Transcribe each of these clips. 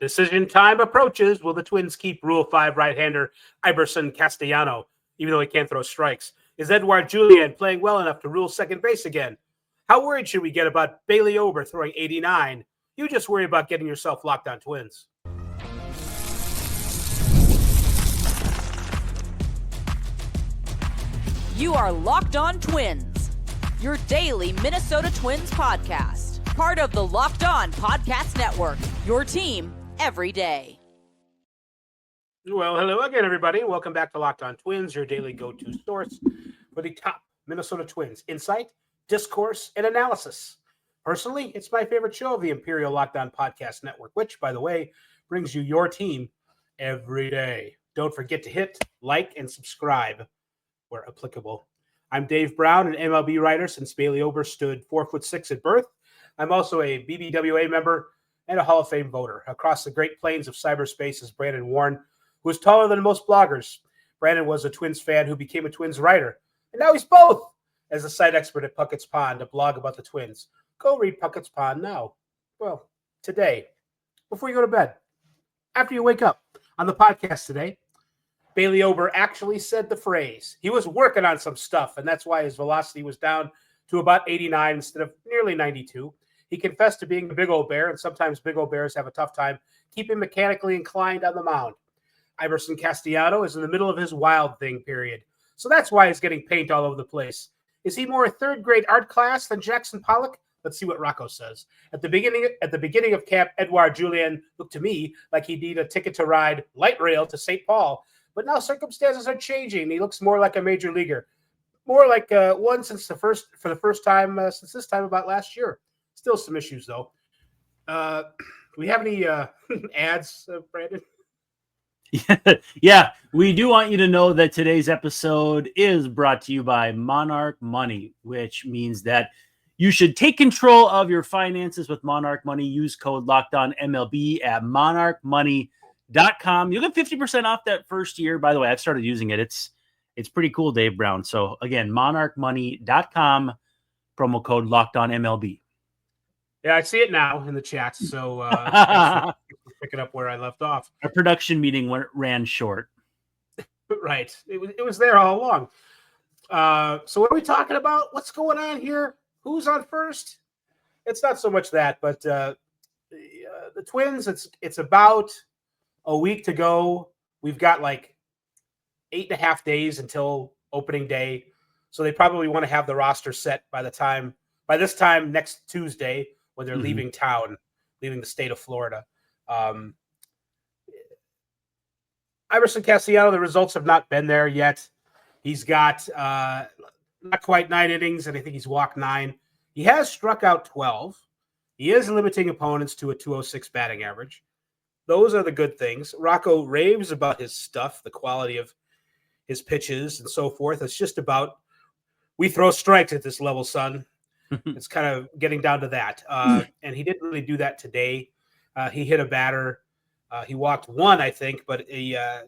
Decision time approaches. Will the Twins keep Rule 5 right-hander Eiberson Castellano, even though he can't throw strikes? Is Edouard Julien playing well enough to rule second base again? How worried should we get about Bailey Ober throwing 89? You just worry about getting yourself locked on Twins. You are Locked On Twins, your daily Minnesota Twins podcast. Part of the Locked On Podcast Network, your team every day. Well, hello again, everybody. Welcome back to Locked On Twins, your daily go-to source for the top Minnesota Twins insight, discourse, and analysis. Personally, it's my favorite show of the Imperial Locked On Podcast Network, which, by the way, brings you your team every day. Don't forget to hit like and subscribe where applicable. I'm Dave Brown, an MLB writer since Bailey Ober stood 4'6" at birth. I'm also a BBWA member and a Hall of Fame voter. Across the Great Plains of cyberspace is Brandon Warren, who is taller than most bloggers. Brandon was a Twins fan who became a Twins writer, and now he's both as a site expert at Puckett's Pond, a blog about the Twins. Go read Puckett's Pond now. Well, today, before you go to bed, after you wake up. On the podcast today, Bailey Ober actually said the phrase. He was working on some stuff, and that's why his velocity was down to about 89 instead of nearly 92. He confessed to being a big old bear, and sometimes big old bears have a tough time keeping mechanically inclined on the mound. Eiberson Castellano is in the middle of his wild thing period, so that's why he's getting paint all over the place. Is he more a third-grade art class than Jackson Pollock? Let's see what Rocco says. At the beginning of camp, Edouard Julien looked to me like he'd need a ticket to ride light rail to St. Paul. But now circumstances are changing. He looks more like a major leaguer, more like one for the first time since this time about last year. Still some issues though. Do we have any ads, Brandon? Yeah, we do want you to know that today's episode is brought to you by Monarch Money, which means that you should take control of your finances with Monarch Money. Use code LOCKEDONMLB at monarchmoney.com. You'll get 50% off that first year. By the way, I've started using it. It's pretty cool, Dave Brown. So again, monarchmoney.com, promo code LOCKEDONMLB. Yeah, I see it now in the chat. So thanks for picking up where I left off. Our production meeting ran short. Right. It was there all along. So what are we talking about? What's going on here? Who's on first? It's not so much that, but the Twins, it's about a week to go. We've got like 8.5 days until opening day. So they probably want to have the roster set by this time next Tuesday when they're leaving the state of Florida. Eiberson Castellano, the results have not been there yet. He's got not quite 9 innings, and I think he's walked 9. He has struck out 12. He is limiting opponents to a 206 batting average. Those are the good things. Rocco raves about his stuff, the quality of his pitches and so forth. It's just about, we throw strikes at this level, son. It's kind of getting down to that. And he didn't really do that today. He hit a batter. He walked 1, I think, but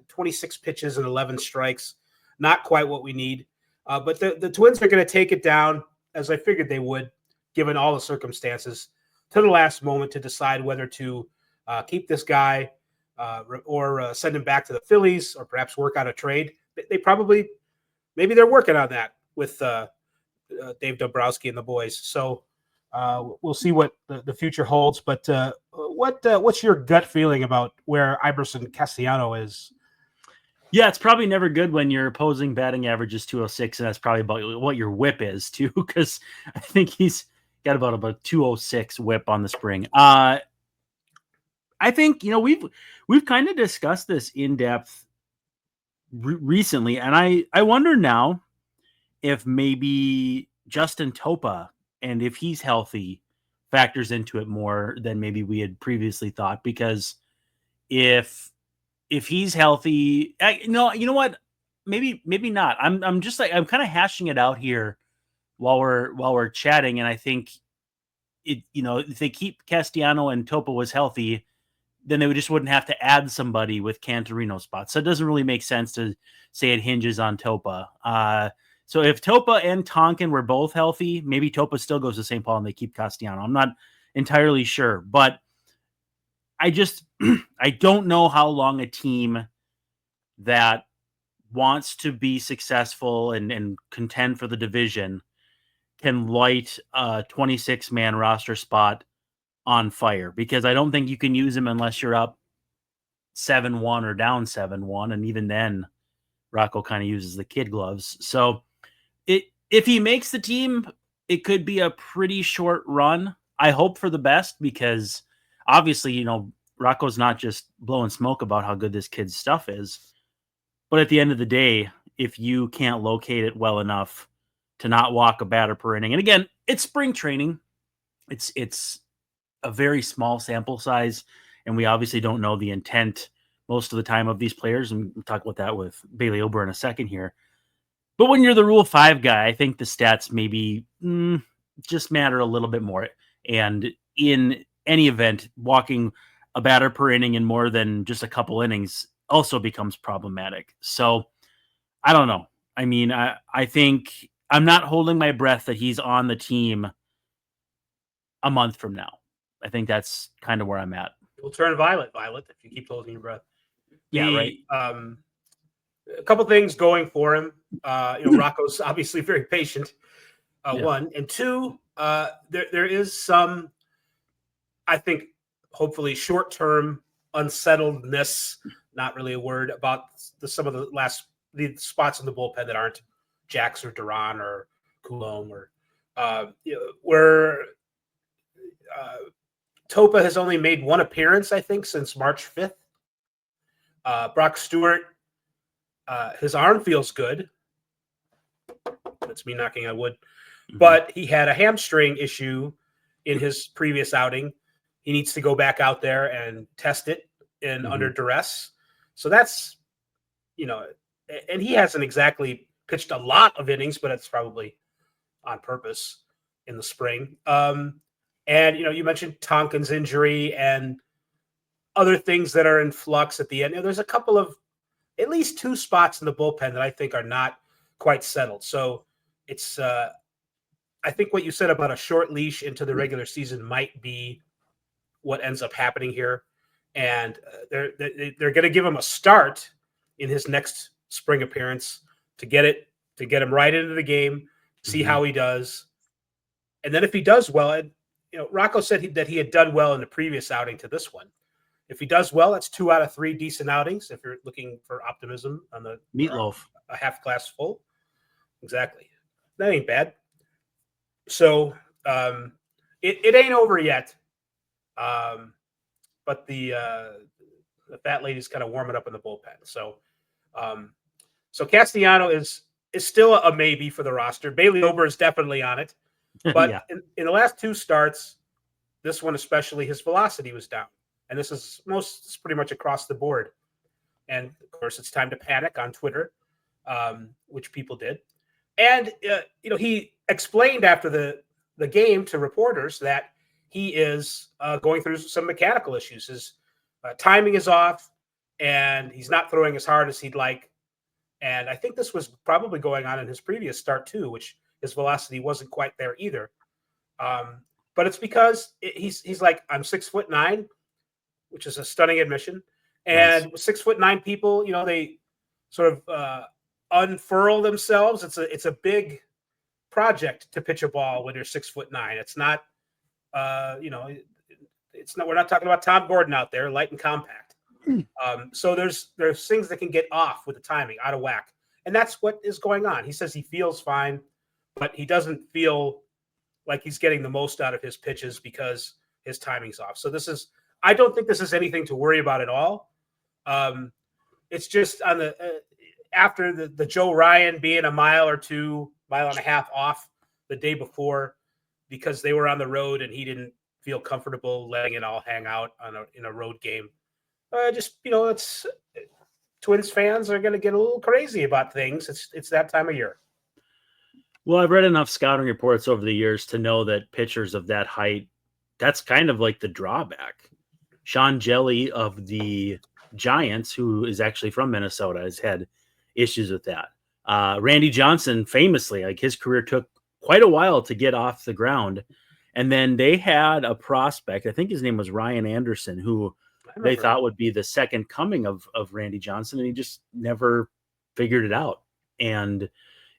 26 pitches and 11 strikes. Not quite what we need. But the Twins are going to take it down, as I figured they would, given all the circumstances, to the last moment to decide whether to keep this guy or send him back to the Phillies or perhaps work out a trade. Maybe they're working on that with Dave Dombrowski and the boys. So we'll see what the future holds. But what's your gut feeling about where Eiberson Castellano is? Yeah, it's probably never good when your opposing batting average is 206, and that's probably about what your whip is too, because I think he's got about 206 whip on the spring. I think, we've kind of discussed this in depth recently, and I wonder now if maybe Justin Topa, and if he's healthy, factors into it more than maybe we had previously thought. Because if he's healthy, you know what? Maybe not. I'm kind of hashing it out here while we're chatting, and I think if they keep Castellano and Topa was healthy, then they just wouldn't have to add somebody with Cantorino spots. So it doesn't really make sense to say it hinges on Topa. So if Topa and Tonkin were both healthy, maybe Topa still goes to St. Paul and they keep Castellano. I'm not entirely sure, but I just I don't know how long a team that wants to be successful and contend for the division can light a 26-man roster spot on fire, because I don't think you can use him unless you're up 7-1 or down 7-1. And even then, Rocco kind of uses the kid gloves. So if he makes the team, it could be a pretty short run. I hope for the best, because obviously, Rocco's not just blowing smoke about how good this kid's stuff is. But at the end of the day, if you can't locate it well enough to not walk a batter per inning, and again, it's spring training, it's a very small sample size, and we obviously don't know the intent most of the time of these players, and we'll talk about that with Bailey Ober in a second here. But when you're the Rule 5 guy, I think the stats maybe just matter a little bit more. And in any event, walking a batter per inning in more than just a couple innings also becomes problematic. So I don't know. I mean, I think I'm not holding my breath that he's on the team a month from now. I think that's kind of where I'm at. We'll turn violet, if you keep holding your breath. Yeah, right. A couple things going for him. Rocco's obviously very patient. One and two. There is some, I think, hopefully short-term unsettledness. Not really a word about some of the spots in the bullpen that aren't Jax or Duran or Coulomb or where Topa has only made one appearance, I think, since March 5th. Brock Stewart, his arm feels good. That's me knocking on wood. But he had a hamstring issue in his previous outing. He needs to go back out there and test it under duress. So that's, and he hasn't exactly pitched a lot of innings, but it's probably on purpose in the spring. And, you mentioned Tonkin's injury and other things that are in flux at the end. There's a couple of, at least two spots in the bullpen that I think are not quite settled. So it's, I think what you said about a short leash into the regular season might be what ends up happening here. And they're going to give him a start in his next spring appearance to get him right into the game, see how he does. And then if he does well, Rocco said that he had done well in the previous outing to this one. If he does well, that's 2 out of 3 decent outings. If you're looking for optimism on the meatloaf, a half glass full. Exactly. That ain't bad. So it ain't over yet. But the fat lady's kind of warming up in the bullpen. So so Castellano is still a maybe for the roster. Bailey Ober is definitely on it. But in the last 2 starts, this one especially, his velocity was down. And this is pretty much across the board. And of course, it's time to panic on Twitter, which people did. And he explained after the game to reporters that he is going through some mechanical issues. His timing is off, and he's not throwing as hard as he'd like. And I think this was probably going on in his previous start too, which his velocity wasn't quite there either. But it's because he's like, I'm 6'9", which is a stunning admission. And nice. 6'9" people, they sort of unfurl themselves. It's a big project to pitch a ball when you're 6'9". It's not, it's not. We're not talking about Tom Gordon out there, light and compact. So there's things that can get off with the timing, out of whack, and that's what is going on. He says he feels fine, but he doesn't feel like he's getting the most out of his pitches because his timing's off. So I don't think this is anything to worry about at all. It's just on the after the Joe Ryan being a mile and a half off the day before because they were on the road and he didn't feel comfortable letting it all hang out in a road game. It's Twins fans are going to get a little crazy about things. It's that time of year. Well, I've read enough scouting reports over the years to know that pitchers of that height, that's kind of like the drawback. Sean Jelly of the Giants, who is actually from Minnesota, has had issues with that. Randy Johnson, famously, like his career took quite a while to get off the ground. And then they had a prospect, I think his name was Ryan Anderson, who they thought would be the second coming of Randy Johnson, and he just never figured it out. And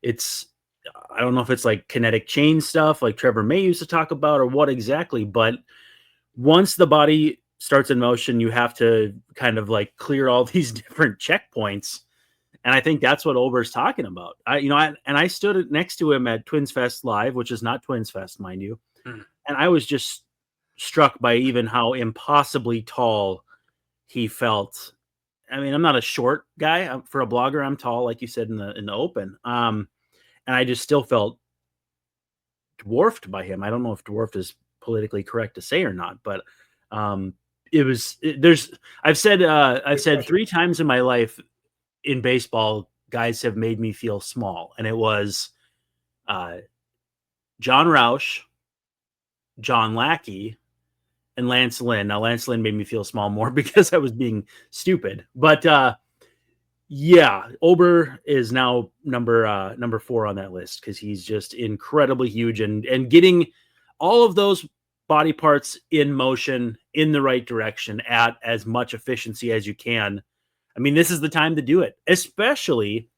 I don't know if it's like kinetic chain stuff like Trevor May used to talk about or what exactly, but once the body starts in motion, you have to kind of like clear all these different checkpoints. And I think that's what Ober's talking about. I stood next to him at Twins Fest Live, which is not Twins Fest, mind you. And I was just struck by even how impossibly tall he felt. I mean, I'm not a short guy. For a blogger, I'm tall, like you said in the open. And I just still felt dwarfed by him. I don't know if dwarfed is politically correct to say or not, but I've said 3 times in my life in baseball, guys have made me feel small. And it was John Roush, John Lackey, and Lance Lynn. Now, Lance Lynn made me feel small more because I was being stupid. But yeah, Ober is now number 4 on that list because he's just incredibly huge and getting all of those body parts in motion in the right direction at as much efficiency as you can. I mean, this is the time to do it, especially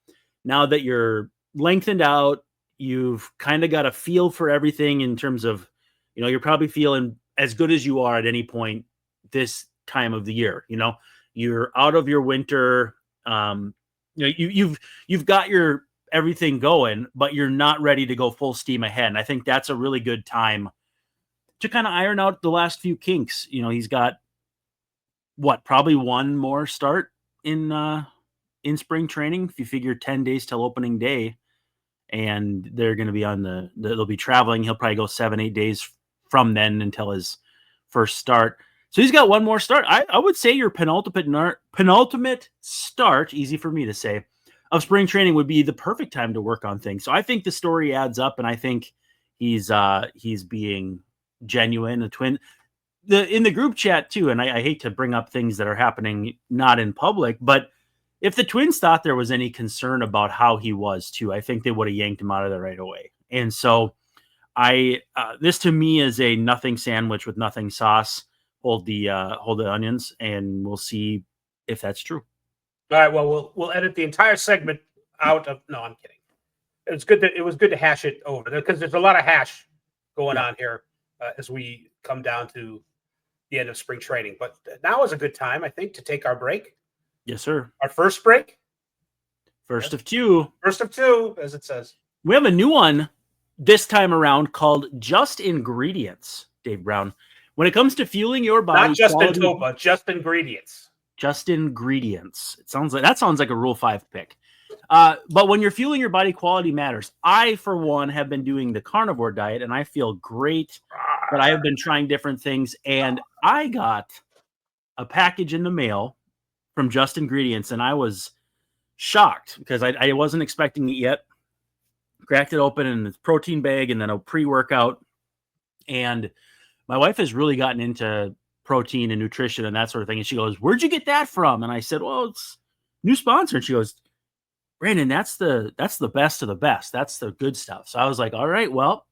now that you're lengthened out. You've kind of got a feel for everything in terms of, you're probably feeling as good as you are at any point this time of the year. You're out of your winter. You've got your everything going, but you're not ready to go full steam ahead. And I think that's a really good time to kind of iron out the last few kinks. He's got probably one more start in spring training. If you figure 10 days till opening day, and they're going to be they'll be traveling. He'll probably go 7-8 days from then until his first start. So he's got one more start. I would say your penultimate start, easy for me to say, of spring training would be the perfect time to work on things. So I think the story adds up, and I think he's being genuine, a twin. In the group chat too, and I hate to bring up things that are happening not in public, but if the Twins thought there was any concern about how he was too, I think they would have yanked him out of there right away. And so this to me is a nothing sandwich with nothing sauce. Hold the onions, and we'll see if that's true. All right. Well, we'll edit the entire segment out of. No, I'm kidding. It was good to hash it over because there's a lot of hash going on here as we come down to the end of spring training. But now is a good time, I think, to take our break. Yes, sir. Our first break. First of two. First of two, as it says. We have a new one this time around called Just Ingredients, Dave Brown. When it comes to fueling your body, not just Topa, just ingredients. Just ingredients. That sounds like a Rule 5 pick. But when you're fueling your body, quality matters. I, for one, have been doing the carnivore diet, and I feel great. But I have been trying different things, and I got a package in the mail from Just Ingredients, and I was shocked because I wasn't expecting it yet. Cracked it open, and it's a protein bag, and then a pre-workout. And my wife has really gotten into protein and nutrition and that sort of thing. And she goes, "Where'd you get that from?" And I said, "Well, it's new sponsor." And she goes, "Brandon, that's the best of the best. That's the good stuff." So I was like, all right, well,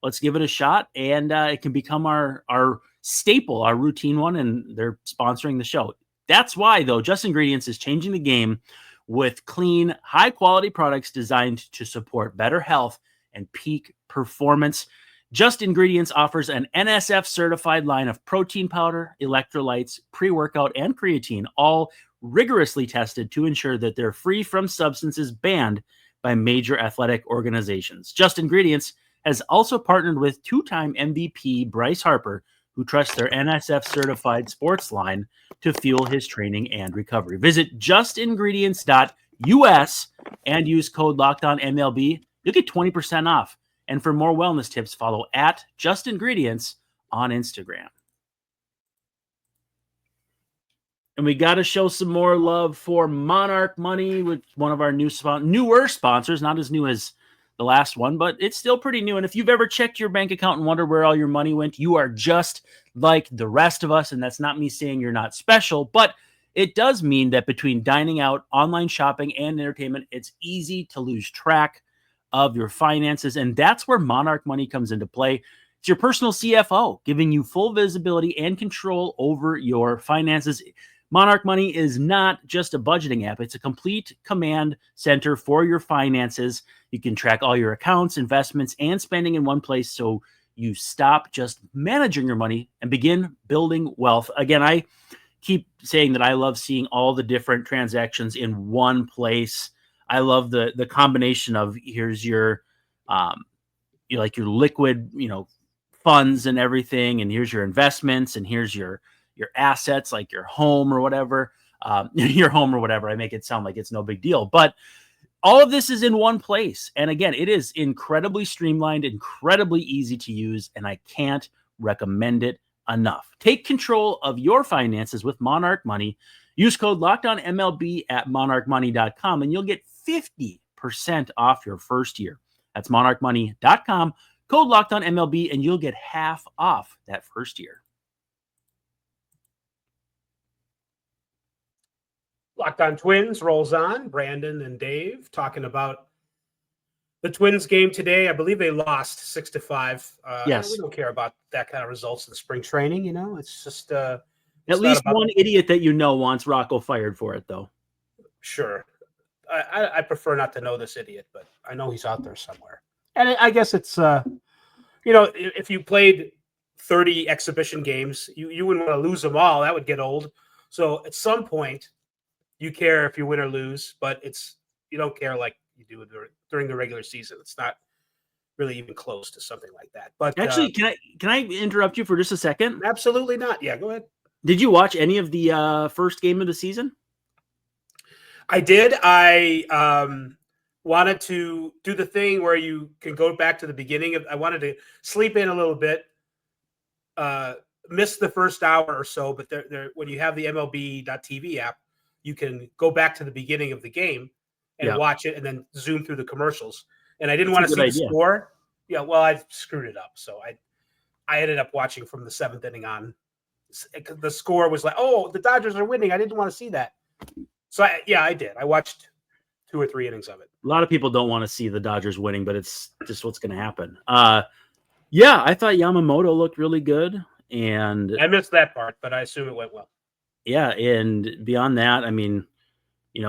let's give it a shot. And it can become our staple, our routine one. And they're sponsoring the show. That's why, though, Just Ingredients is changing the game with clean, high-quality products designed to support better health and peak performance. Just Ingredients offers an NSF-certified line of protein powder, electrolytes, pre-workout, and creatine, all rigorously tested to ensure that they're free from substances banned by major athletic organizations. Just Ingredients has also partnered with 2-time MVP Bryce Harper, who trusts their NSF-certified sports line to fuel his training and recovery. Visit justingredients.us and use code LOCKEDONMLB. You'll get 20% off. And for more wellness tips, follow @JustIngredients on Instagram. And we got to show some more love for Monarch Money, with one of our newer sponsors, not as new as the last one, but it's still pretty new. And if you've ever checked your bank account and wondered where all your money went, you are just like the rest of us. And that's not me saying you're not special, but it does mean that between dining out, online shopping, and entertainment, it's easy to lose track of your finances. And that's where Monarch Money comes into play. It's your personal CFO, giving you full visibility and control over your finances. Monarch Money is not just a budgeting app. It's a complete command center for your finances. You can track all your accounts, investments, and spending in one place, so you stop just managing your money and begin building wealth. Again, I keep saying that I love seeing all the different transactions in one place. I love the combination of here's your like your liquid, funds and everything, and here's your investments, and here's your assets like your home or whatever. Your home or whatever. I make it sound like it's no big deal, but all of this is in one place. And again, it is incredibly streamlined, incredibly easy to use, and I can't recommend it enough. Take control of your finances with Monarch Money. Use code LOCKEDONMLB at monarchmoney.com, and you'll get 50% off your first year. That's monarchmoney.com, code LOCKEDONMLB, and you'll get half off that first year. Locked On Twins rolls on. Brandon and Dave talking about the Twins game today. I believe they lost 6-5. Yes. We don't care about that kind of results in spring training. It's just at least one idiot that wants Rocco fired for it, though. Sure. I prefer not to know this idiot, but I know he's out there somewhere. And I guess it's, if you played 30 exhibition games, you wouldn't want to lose them all. That would get old. So at some point, you care if you win or lose, but you don't care like you do during the regular season. It's not really even close to something like that. But actually, can I interrupt you for just a second? Absolutely not. Yeah, go ahead. Did you watch any of the first game of the season? I did. I wanted to do the thing where you can go back to the beginning. I wanted to sleep in a little bit, miss the first hour or so. But when you have the MLB.TV app, you can go back to the beginning of the game and watch it and then zoom through the commercials. And I didn't want to see the score. Yeah, well, I screwed it up. So I ended up watching from the 7th inning on. The score was like, oh, the Dodgers are winning. I didn't want to see that. So, I did. I watched 2 or 3 innings of it. A lot of people don't want to see the Dodgers winning, but it's just what's going to happen. I thought Yamamoto looked really good. And I missed that part, but I assume it went well. Yeah, and beyond that, I mean,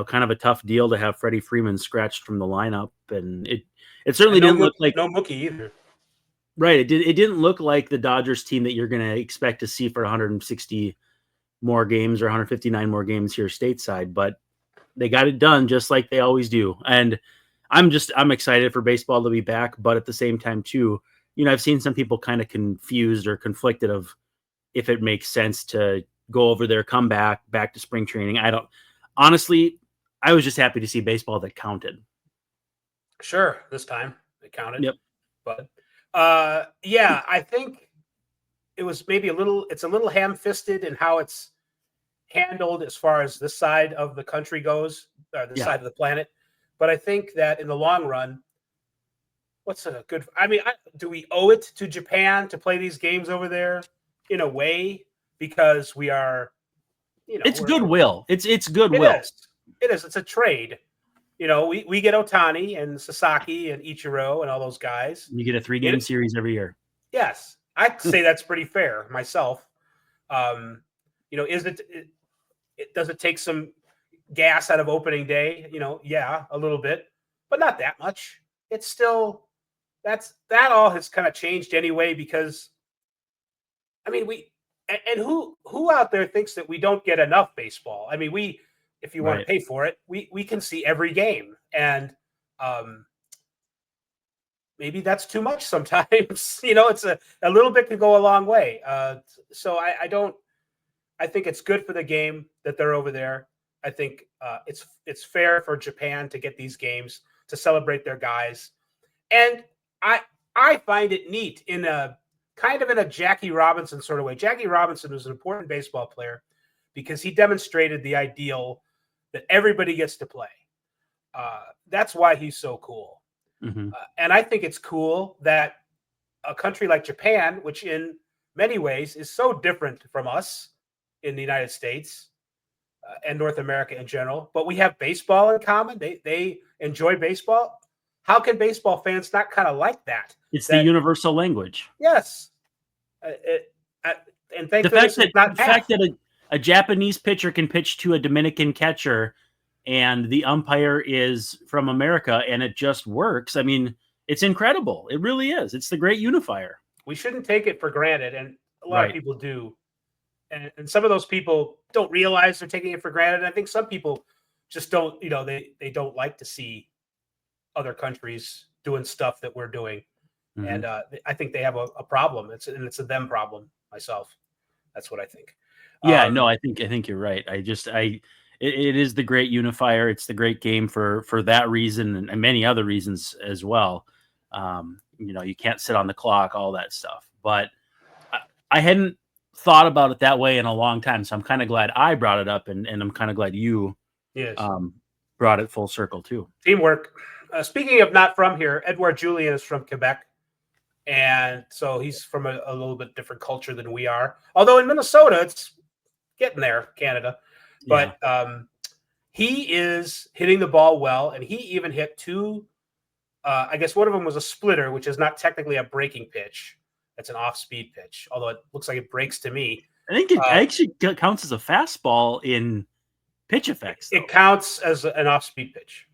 kind of a tough deal to have Freddie Freeman scratched from the lineup, and it certainly didn't look like no Mookie either. Right, it didn't look like the Dodgers team that you're going to expect to see for 160 more games or 159 more games here stateside, but they got it done just like they always do. And I'm excited for baseball to be back, but at the same time too, I've seen some people kind of confused or conflicted of if it makes sense to go over there, come back to spring training. Honestly, I was just happy to see baseball that counted. Sure. This time it counted. Yep. But I think it was maybe it's a little ham-fisted in how it's handled as far as this side of the country goes, or this side of the planet. But I think that in the long run, do we owe it to Japan to play these games over there in a way? Because we are, it's goodwill. It's goodwill. It is. It's a trade. We get Ohtani and Sasaki and Ichiro and all those guys. You get a 3-game series every year. Yes, I'd say that's pretty fair myself. Does it take some gas out of opening day? Yeah, a little bit, but not that much. It's still that all has kind of changed anyway, because who out there thinks that we don't get enough baseball? I mean, if you want to pay for it, we can see every game, and maybe that's too much sometimes. It's a little bit can go a long way. So I think it's good for the game that they're over there. I think it's fair for Japan to get these games to celebrate their guys, and I find it neat in a kind of in a Jackie Robinson sort of way. Jackie Robinson was an important baseball player because he demonstrated the ideal that everybody gets to play. That's why he's so cool. Mm-hmm. And I think it's cool that a country like Japan, which in many ways is so different from us in the United States and North America in general, but we have baseball in common. They enjoy baseball. How can baseball fans not kind of like that? It's the universal language. Yes. And thank goodness it's not the fact that a Japanese pitcher can pitch to a Dominican catcher and the umpire is from America and it just works. I mean, it's incredible. It really is. It's the great unifier. We shouldn't take it for granted, and a lot of people do. And some of those people don't realize they're taking it for granted. I think some people just don't, they don't like to see other countries doing stuff that we're doing. Mm-hmm. And I think they have a problem. It's a them problem myself. That's what I think. Yeah, no, I think you're right. It is the great unifier. It's the great game for that reason and many other reasons as well. You can't sit on the clock, all that stuff. But I hadn't thought about it that way in a long time. So I'm kind of glad I brought it up, and I'm kind of glad you brought it full circle too. Teamwork. Speaking of not from here, Edouard Julien is from Quebec. And so he's from a little bit different culture than we are. Although in Minnesota, it's getting there, Canada. But he is hitting the ball well, and he even hit two. I guess one of them was a splitter, which is not technically a breaking pitch. It's an off-speed pitch, although it looks like it breaks to me. I think it actually counts as a fastball in pitch effects. It counts as an off-speed pitch.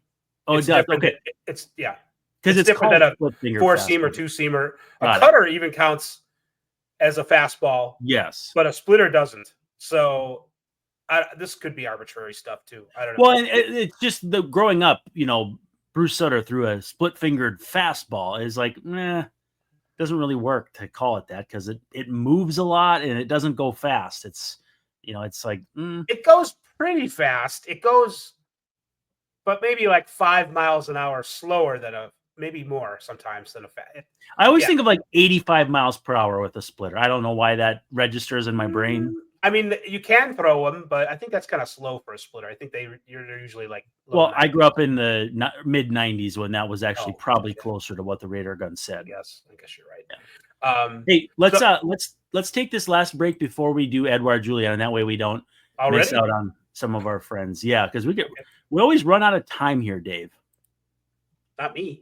Oh, it does? Okay. It's because it's different than a four-seam or two-seamer. A cutter even counts as a fastball. Yes. But a splitter doesn't. So this could be arbitrary stuff too. I don't know. Well, it's just growing up, Bruce Sutter threw a split-fingered fastball is like, doesn't really work to call it that because it moves a lot and it doesn't go fast. It's, it's like. It goes pretty fast. It goes, but maybe like 5 miles an hour slower than maybe more sometimes than a I always think of like 85 miles per hour with a splitter. I don't know why that registers in my brain. I mean, you can throw them, but I think that's kind of slow for a splitter. I think they're usually like. Well, I grew up in the mid 90s when that was actually probably closer to what the radar gun said. Yes, I guess you're right. Yeah. Hey, let's take this last break before we do Edouard Julien, and that way we don't miss out on some of our friends. Yeah, because we always run out of time here, Dave. Not me.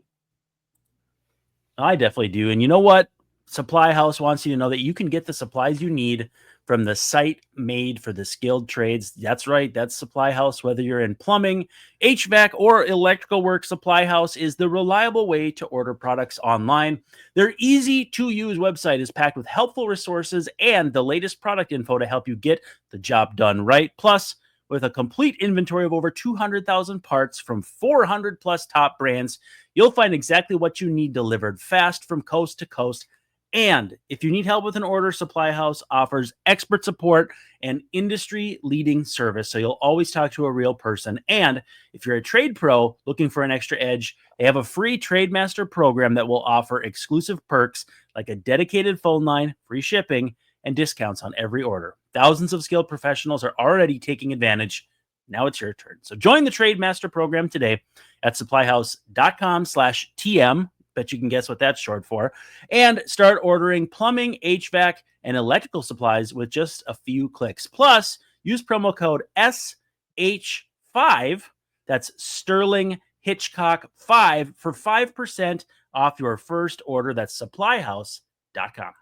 I definitely do. And you know what? Supply House wants you to know that you can get the supplies you need from the site made for the skilled trades. That's right. That's Supply House. Whether you're in plumbing, HVAC, or electrical work, Supply House is the reliable way to order products online. Their easy-to-use website is packed with helpful resources and the latest product info to help you get the job done right. Plus, with a complete inventory of over 200,000 parts from 400 plus top brands, you'll find exactly what you need delivered fast from coast to coast. And if you need help with an order, Supply House offers expert support and industry-leading service, so you'll always talk to a real person. And if you're a trade pro looking for an extra edge, they have a free TradeMaster program that will offer exclusive perks like a dedicated phone line, free shipping, and discounts on every order. Thousands of skilled professionals are already taking advantage. Now it's your turn. So join the TradeMaster program today at supplyhouse.com/TM. Bet you can guess what that's short for. And start ordering plumbing, HVAC, and electrical supplies with just a few clicks. Plus, use promo code SH5, that's Sterling Hitchcock 5, for 5% off your first order. That's supplyhouse.com.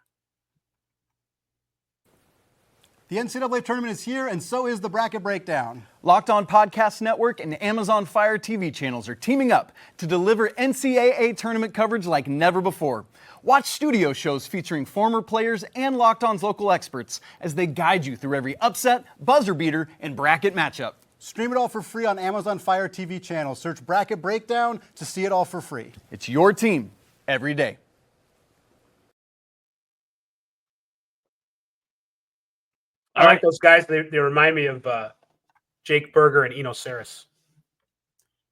The NCAA tournament is here, and so is the Bracket Breakdown. Locked On Podcast Network and Amazon Fire TV channels are teaming up to deliver NCAA tournament coverage like never before. Watch studio shows featuring former players and Locked On's local experts as they guide you through every upset, buzzer beater, and bracket matchup. Stream it all for free on Amazon Fire TV channel. Search Bracket Breakdown to see it all for free. It's your team every day. I like those guys. They remind me of Jake Berger and Eno Saris.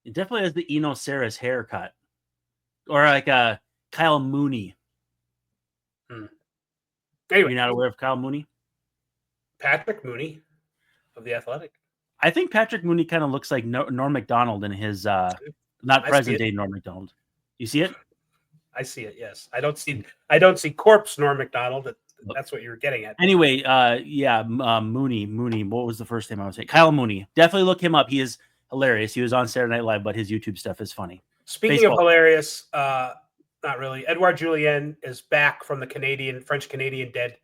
It definitely has the Eno Saris haircut. Or like Kyle Mooney. Anyway, you're not aware of Kyle Mooney? Patrick Mooney of The Athletic. I think Patrick Mooney kind of looks like Norm Macdonald in his not present day Norm Macdonald. You see it? I see it, yes. I don't see corpse Norm Macdonald. That's what you're getting at. Anyway, Mooney. What was the first name I was saying? Kyle Mooney. Definitely look him up. He is hilarious. He was on Saturday Night Live, but his YouTube stuff is funny. Speaking of hilarious, not really. Edouard Julien is back from the French Canadian dead.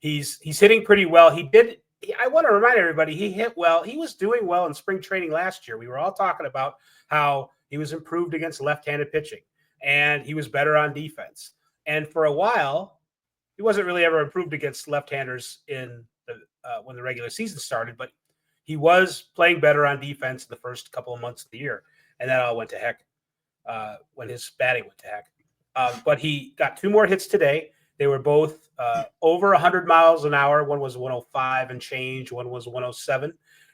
He's hitting pretty well. I want to remind everybody, he hit well. He was doing well in spring training last year. We were all talking about how he was improved against left-handed pitching, and he was better on defense. And for a while, he wasn't really ever improved against left-handers when the regular season started, but he was playing better on defense the first couple of months of the year, and that all went to heck when his batting went to heck. But he got 2 more hits today. They were both over 100 miles an hour. One was 105 and change. One was 107.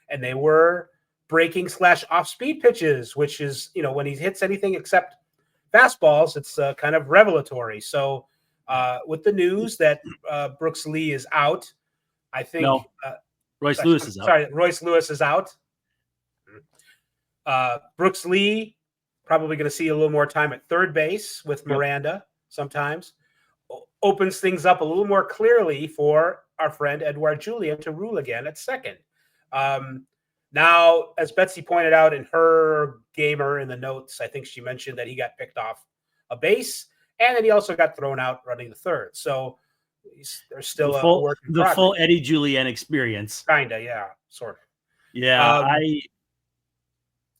And they were breaking / off-speed pitches, which is, when he hits anything except fastballs, it's kind of revelatory. So with the news that Brooks Lee is out, I think Royce Lewis is out. Sorry, Royce Lewis is out. Brooks Lee probably going to see a little more time at third base with Miranda sometimes. Opens things up a little more clearly for our friend Edouard Julien to rule again at second. Now, as Betsy pointed out in her gamer in the notes, I think she mentioned that he got picked off a base, and then he also got thrown out running the third. So there's still a work in progress. Full Eddie Julien experience. Kinda, yeah, sort of. Yeah,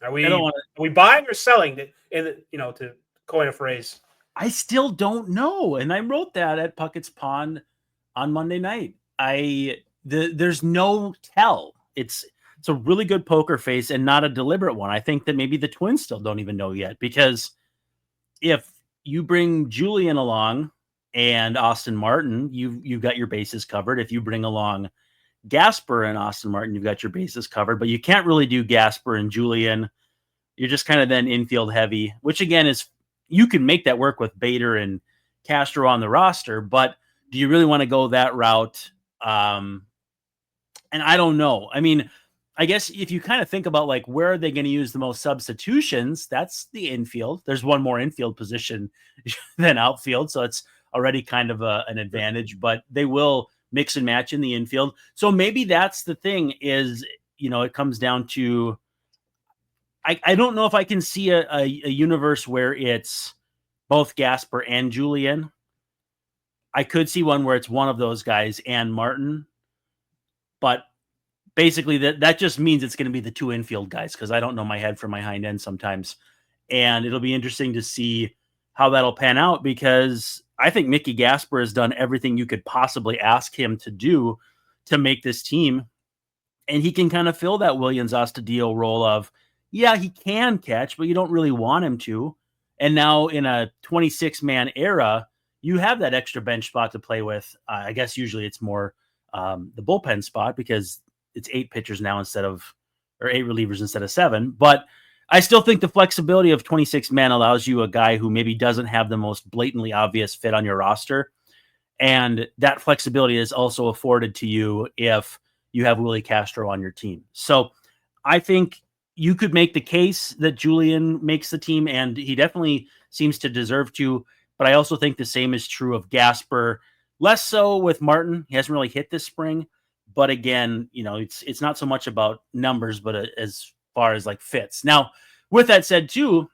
are we buying or selling to coin a phrase? I still don't know, and I wrote that at Puckett's Pond on Monday night. There's no tell. It's a really good poker face and not a deliberate one. I think that maybe the Twins still don't even know yet, because if you bring Julien along and Austin Martin, you've got your bases covered. If you bring along Gasper and Austin Martin, you've got your bases covered. But you can't really do Gasper and Julien. You're just kind of then infield heavy, which again is. You can make that work with Bader and Castro on the roster, but do you really want to go that route? And I don't know. I mean, I guess if you kind of think about like where are they going to use the most substitutions, that's the infield. There's one more infield position than outfield, so it's already kind of an advantage, but they will mix and match in the infield. So maybe that's the thing is, it comes down to I don't know if I can see a universe where it's both Gasper and Julien. I could see one where it's one of those guys and Martin, but basically that just means it's going to be the 2 infield guys, because I don't know my head from my hind end sometimes. And it'll be interesting to see how that'll pan out, because I think Mickey Gasper has done everything you could possibly ask him to do to make this team. And he can kind of fill that Williams Astudillo role of, yeah, he can catch, but you don't really want him to. And now in a 26-man era, you have that extra bench spot to play with. I guess usually it's more the bullpen spot, because it's 8 pitchers now or 8 relievers instead of 7. But I still think the flexibility of 26-man allows you a guy who maybe doesn't have the most blatantly obvious fit on your roster. And that flexibility is also afforded to you if you have Willie Castro on your team. So I think you could make the case that Julien makes the team, and he definitely seems to deserve to. But I also think the same is true of Gasper. Less so with Martin. He hasn't really hit this spring. But again, it's not so much about numbers, but as far as like fits. Now, with that said, too,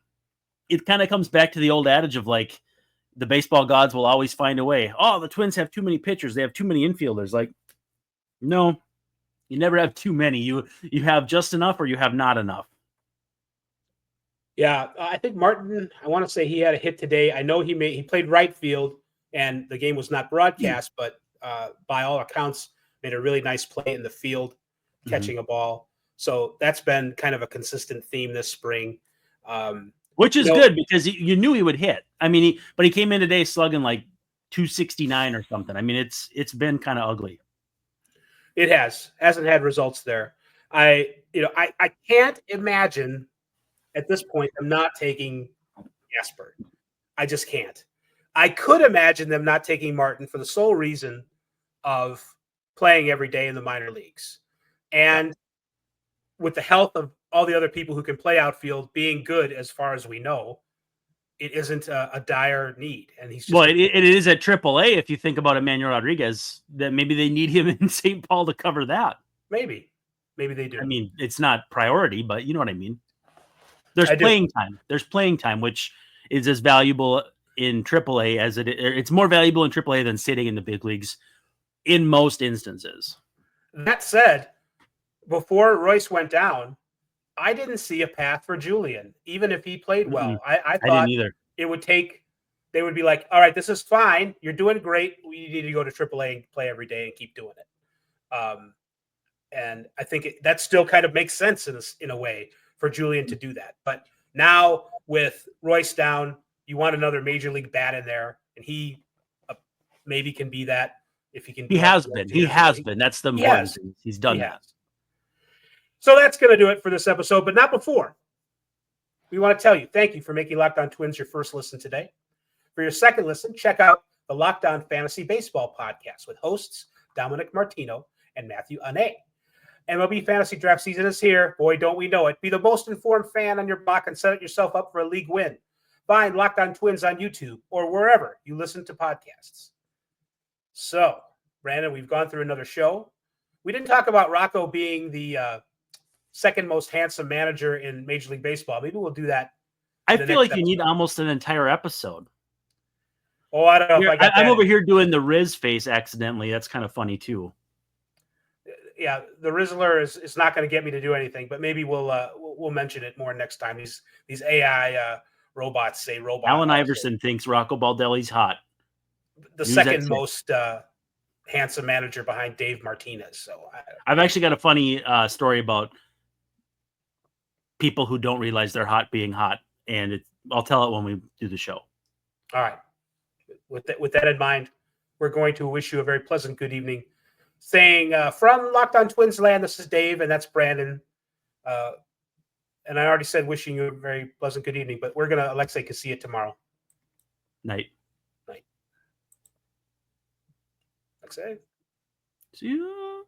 it kind of comes back to the old adage of like the baseball gods will always find a way. Oh, the Twins have too many pitchers. They have too many infielders. Like, no. You never have too many. You have just enough, or you have not enough. Yeah, I think Martin, I want to say he had a hit today. I know he played right field, and the game was not broadcast, but by all accounts, made a really nice play in the field, catching a ball. So that's been kind of a consistent theme this spring. Which is good, because you knew he would hit. I mean, but he came in today slugging like 269 or something. I mean, it's been kind of ugly. It hasn't had results there. I can't imagine at this point them not taking Gasper. I just can't. I could imagine them not taking Martin for the sole reason of playing every day in the minor leagues. And with the health of all the other people who can play outfield being good, as far as we know, it isn't a dire need. And he's just it is at AAA. If you think about Emmanuel Rodriguez, that maybe they need him in St. Paul to cover that. Maybe they do. I mean, it's not priority, but you know what I mean. There's I do. playing time. There's playing time, which is as valuable in AAA as it's more valuable in AAA than sitting in the big leagues in most instances. That said, before Royce went down, I didn't see a path for Julien, even if he played well. I thought didn't either. it would take. They would be like, "All right, this is fine. You're doing great. We need to go to AAA and play every day and keep doing it." And I think that still kind of makes sense in a way for Julien to do that. But now with Royce down, you want another major league bat in there, and he maybe can be that if he can. He has been. He has been. That's the important thing. He's done that. So that's going to do it for this episode, but not before. We want to tell you, thank you for making Locked On Twins your first listen today. For your second listen, check out the Locked On Fantasy Baseball podcast with hosts Dominic Martino and Matthew Ane. MLB Fantasy Draft season is here. Boy, don't we know it. Be the most informed fan on your block and set yourself up for a league win. Find Locked On Twins on YouTube or wherever you listen to podcasts. So, Brandon, we've gone through another show. We didn't talk about Rocco being the second most handsome manager in Major League Baseball. Maybe we'll do that. I feel like you need almost an entire episode. Oh, I don't know if I'm over here doing the Riz face accidentally. That's kind of funny too. Yeah, the Rizzler is not going to get me to do anything, but maybe we'll mention it more next time. These AI robots say robot. Alan Eiberson thinks Rocco Baldelli's hot. The second most handsome manager behind Dave Martinez. So I've actually got a funny story about people who don't realize they're hot being hot, and I'll tell it when we do the show. All right. With that in mind, we're going to wish you a very pleasant good evening. Saying from Locked On Twins land, this is Dave, and that's Brandon. And I already said wishing you a very pleasant good evening, but we're going to Alexei can see it tomorrow. Night. Alexei. See ya.